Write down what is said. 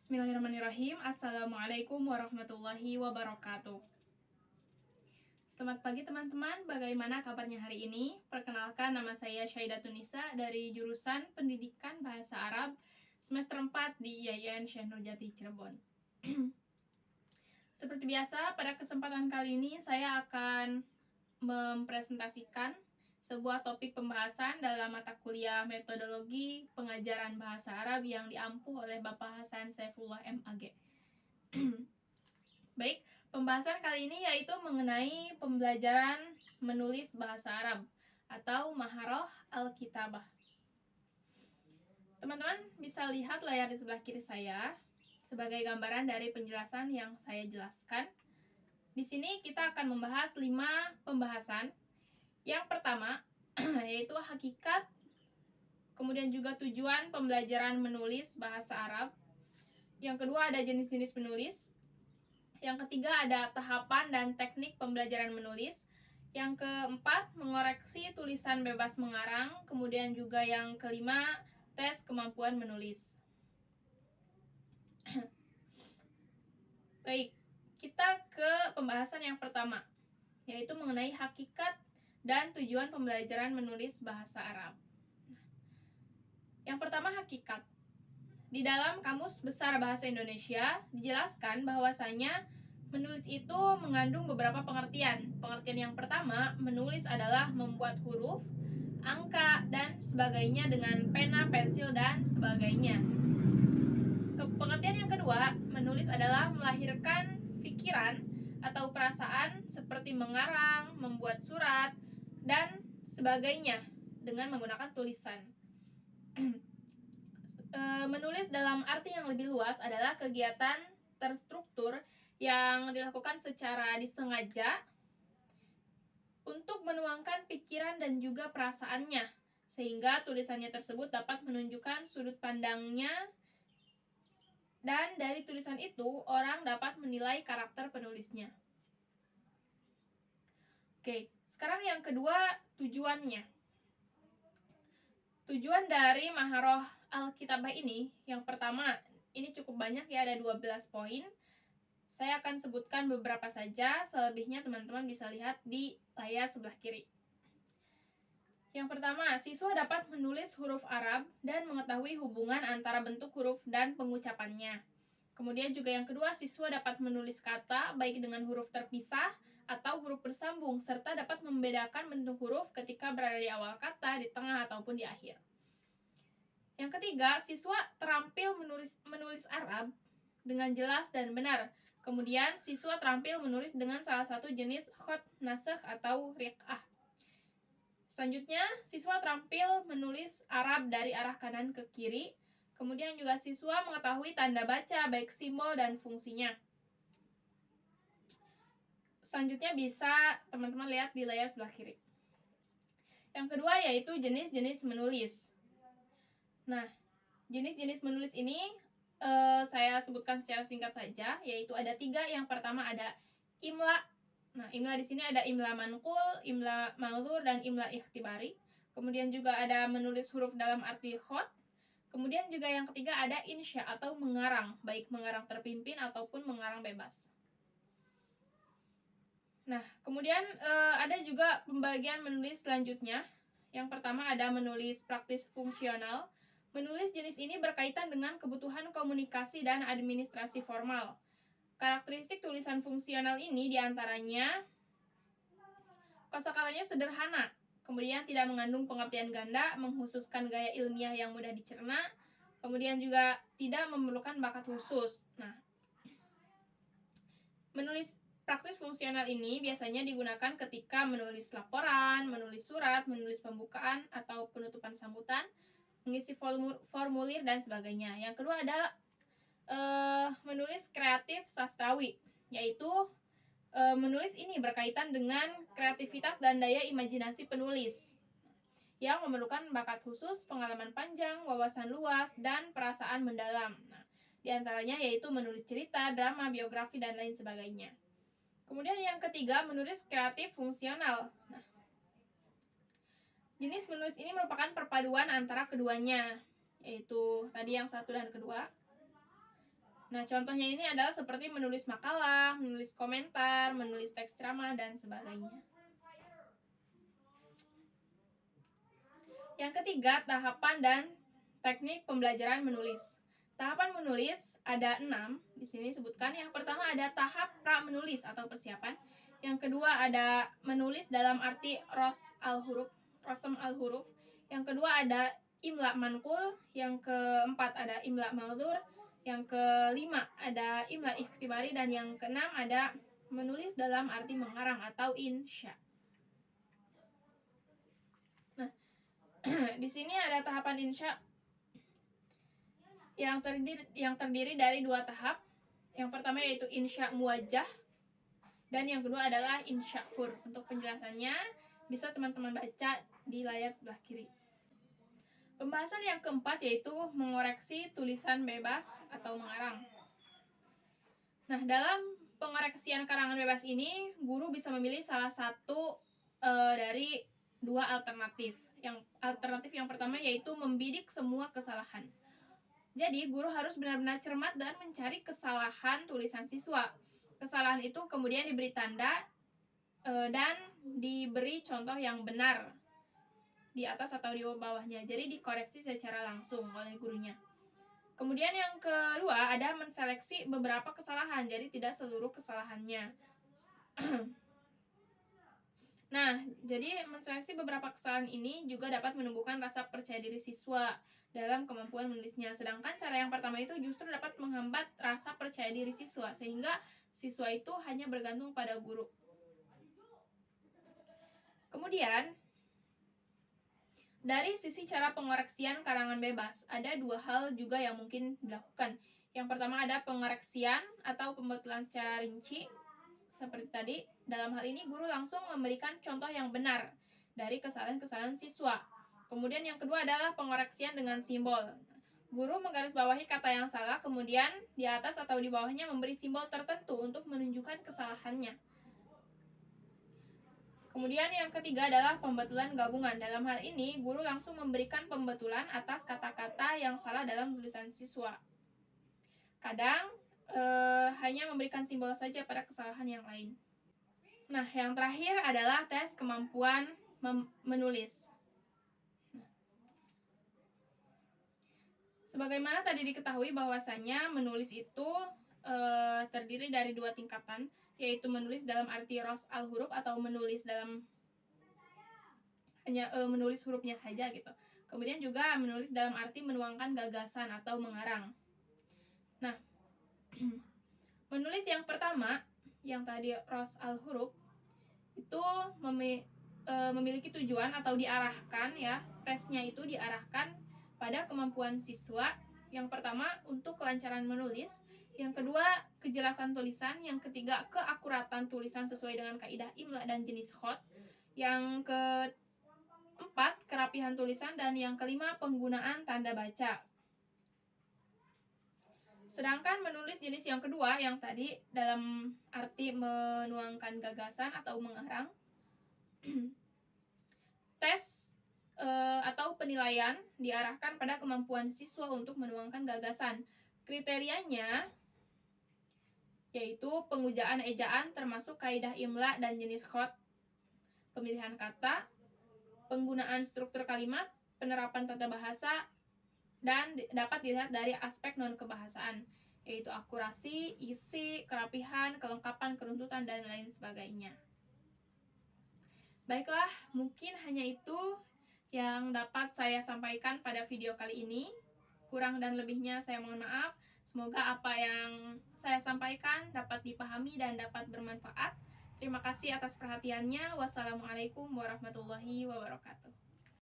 Bismillahirrahmanirrahim. Assalamualaikum warahmatullahi wabarakatuh. Selamat pagi teman-teman, bagaimana kabarnya hari ini? Perkenalkan, nama saya Syaidatun Nisa dari jurusan Pendidikan Bahasa Arab semester 4 di IAIN Syekh Nurjati Cirebon. Seperti biasa, pada kesempatan kali ini saya akan mempresentasikan sebuah topik pembahasan dalam mata kuliah metodologi pengajaran bahasa Arab yang diampu oleh Bapak Hasan Saifullah MAG. Baik, pembahasan kali ini yaitu mengenai pembelajaran menulis bahasa Arab atau Maharoh Al-Kitabah. Teman-teman bisa lihat layar di sebelah kiri saya sebagai gambaran dari penjelasan yang saya jelaskan. Di sini kita akan membahas 5 pembahasan. Yang pertama yaitu hakikat, kemudian juga tujuan pembelajaran menulis bahasa Arab. Yang kedua ada jenis-jenis penulis. Yang ketiga ada tahapan dan teknik pembelajaran menulis. Yang keempat mengoreksi tulisan bebas mengarang. Kemudian juga yang kelima tes kemampuan menulis. Baik, kita ke pembahasan yang pertama, yaitu mengenai hakikat dan tujuan pembelajaran menulis bahasa Arab. Yang pertama, hakikat. Di dalam Kamus Besar Bahasa Indonesia dijelaskan bahwasanya menulis itu mengandung beberapa pengertian. Pengertian yang pertama, menulis adalah membuat huruf, angka, dan sebagainya dengan pena, pensil, dan sebagainya. Pengertian yang kedua, menulis adalah melahirkan pikiran atau perasaan seperti mengarang, membuat surat, dan sebagainya dengan menggunakan tulisan. Menulis dalam arti yang lebih luas adalah kegiatan terstruktur yang dilakukan secara disengaja untuk menuangkan pikiran dan juga perasaannya, sehingga tulisannya tersebut dapat menunjukkan sudut pandangnya, dan dari tulisan itu orang dapat menilai karakter penulisnya. Oke, sekarang yang kedua, tujuannya. Tujuan dari Maharoh Al-Kitabah ini, yang pertama, ini cukup banyak ya, ada 12 poin. Saya akan sebutkan beberapa saja, selebihnya teman-teman bisa lihat di layar sebelah kiri. Yang pertama, siswa dapat menulis huruf Arab dan mengetahui hubungan antara bentuk huruf dan pengucapannya. Kemudian juga yang kedua, siswa dapat menulis kata baik dengan huruf terpisah atau huruf bersambung, serta dapat membedakan bentuk huruf ketika berada di awal kata, di tengah, ataupun di akhir. Yang ketiga, siswa terampil menulis Arab dengan jelas dan benar. Kemudian, siswa terampil menulis dengan salah satu jenis khot nasakh atau riq'ah. Selanjutnya, siswa terampil menulis Arab dari arah kanan ke kiri. Kemudian juga siswa mengetahui tanda baca, baik simbol dan fungsinya. Selanjutnya bisa teman-teman lihat di layar sebelah kiri. Yang kedua yaitu jenis-jenis menulis. Nah, jenis-jenis menulis ini saya sebutkan secara singkat saja, yaitu ada 3. Yang pertama ada imla. Nah, imla di sini ada imla manqul, imla maldur, dan imla ikhtibari. Kemudian juga ada menulis huruf dalam arti khot. Kemudian juga yang ketiga ada insya atau mengarang, baik mengarang terpimpin ataupun mengarang bebas. Nah, kemudian ada juga pembagian menulis selanjutnya. Yang pertama ada menulis praktis fungsional. Menulis jenis ini berkaitan dengan kebutuhan komunikasi dan administrasi formal. Karakteristik tulisan fungsional ini diantaranya kosakatanya sederhana, kemudian tidak mengandung pengertian ganda, menghususkan gaya ilmiah yang mudah dicerna, kemudian juga tidak memerlukan bakat khusus. Nah, menulis praktis fungsional ini biasanya digunakan ketika menulis laporan, menulis surat, menulis pembukaan atau penutupan sambutan, mengisi formulir, dan sebagainya. Yang kedua ada menulis kreatif sastrawi, yaitu menulis ini berkaitan dengan kreativitas dan daya imajinasi penulis yang memerlukan bakat khusus, pengalaman panjang, wawasan luas, dan perasaan mendalam. Nah, di antaranya yaitu menulis cerita, drama, biografi, dan lain sebagainya. Kemudian yang ketiga, menulis kreatif fungsional. Nah, jenis menulis ini merupakan perpaduan antara keduanya, yaitu tadi yang 1 dan kedua. Nah, contohnya ini adalah seperti menulis makalah, menulis komentar, menulis teks ceramah, dan sebagainya. Yang ketiga, tahapan dan teknik pembelajaran menulis. Tahapan menulis ada 6, di sini disebutkan. Yang pertama ada tahap pra-menulis atau persiapan. Yang kedua ada menulis dalam arti rosm al-huruf. Yang kedua ada imla manqul. Yang keempat ada imla ma'dzur. Yang kelima ada imla ikhtibari. Dan yang keenam ada menulis dalam arti mengarang atau insya. Nah, di sini ada tahapan insya yang terdiri dari 2 tahap. Yang pertama yaitu insya muwajjah dan yang kedua adalah insya hur. Untuk penjelasannya bisa teman-teman baca di layar sebelah kiri. Pembahasan yang keempat yaitu mengoreksi tulisan bebas atau mengarang. Nah, dalam pengoreksian karangan bebas ini, guru bisa memilih salah satu dari 2 alternatif. Alternatif yang pertama yaitu membidik semua kesalahan. Jadi, guru harus benar-benar cermat dan mencari kesalahan tulisan siswa. Kesalahan itu kemudian diberi tanda dan diberi contoh yang benar di atas atau di bawahnya. Jadi dikoreksi secara langsung oleh gurunya. Kemudian yang kedua ada menseleksi beberapa kesalahan. Jadi tidak seluruh kesalahannya. Nah, jadi menseleksi beberapa kesalahan ini juga dapat menumbuhkan rasa percaya diri siswa dalam kemampuan menulisnya. Sedangkan cara yang pertama itu justru dapat menghambat rasa percaya diri siswa, sehingga siswa itu hanya bergantung pada guru. Kemudian, dari sisi cara pengoreksian karangan bebas, ada 2 hal juga yang mungkin dilakukan. Yang pertama ada pengoreksian atau pembetulan secara rinci. Seperti tadi, dalam hal ini guru langsung memberikan contoh yang benar dari kesalahan-kesalahan siswa. Kemudian yang kedua adalah pengoreksian dengan simbol. Guru menggarisbawahi kata yang salah, kemudian di atas atau di bawahnya memberi simbol tertentu untuk menunjukkan kesalahannya. Kemudian yang ketiga adalah pembetulan gabungan. Dalam hal ini, guru langsung memberikan pembetulan atas kata-kata yang salah dalam tulisan siswa. Kadang hanya memberikan simbol saja pada kesalahan yang lain. Nah, yang terakhir adalah tes kemampuan menulis. Sebagaimana tadi diketahui bahwasanya menulis itu terdiri dari 2 tingkatan, yaitu menulis dalam arti ros al-huruf atau menulis dalam hanya menulis hurufnya saja gitu. Kemudian juga menulis dalam arti menuangkan gagasan atau mengarang. Nah, menulis yang pertama, yang tadi ros al-huruf, itu memiliki tujuan atau diarahkan ya, tesnya itu diarahkan pada kemampuan siswa. Yang pertama untuk kelancaran menulis, yang kedua kejelasan tulisan, yang ketiga keakuratan tulisan sesuai dengan kaidah imla dan jenis khot, yang keempat kerapihan tulisan, dan yang kelima penggunaan tanda baca. Sedangkan menulis jenis yang kedua yang tadi dalam arti menuangkan gagasan atau mengarang, tes atau penilaian diarahkan pada kemampuan siswa untuk menuangkan gagasan. Kriterianya yaitu pengujaan ejaan termasuk kaidah imla dan jenis khot, pemilihan kata, penggunaan struktur kalimat, penerapan tata bahasa, dan dapat dilihat dari aspek non-kebahasaan, yaitu akurasi, isi, kerapihan, kelengkapan, keruntutan, dan lain sebagainya. Baiklah, mungkin hanya itu yang dapat saya sampaikan pada video kali ini. Kurang dan lebihnya saya mohon maaf. Semoga apa yang saya sampaikan dapat dipahami dan dapat bermanfaat. Terima kasih atas perhatiannya. Wassalamualaikum warahmatullahi wabarakatuh.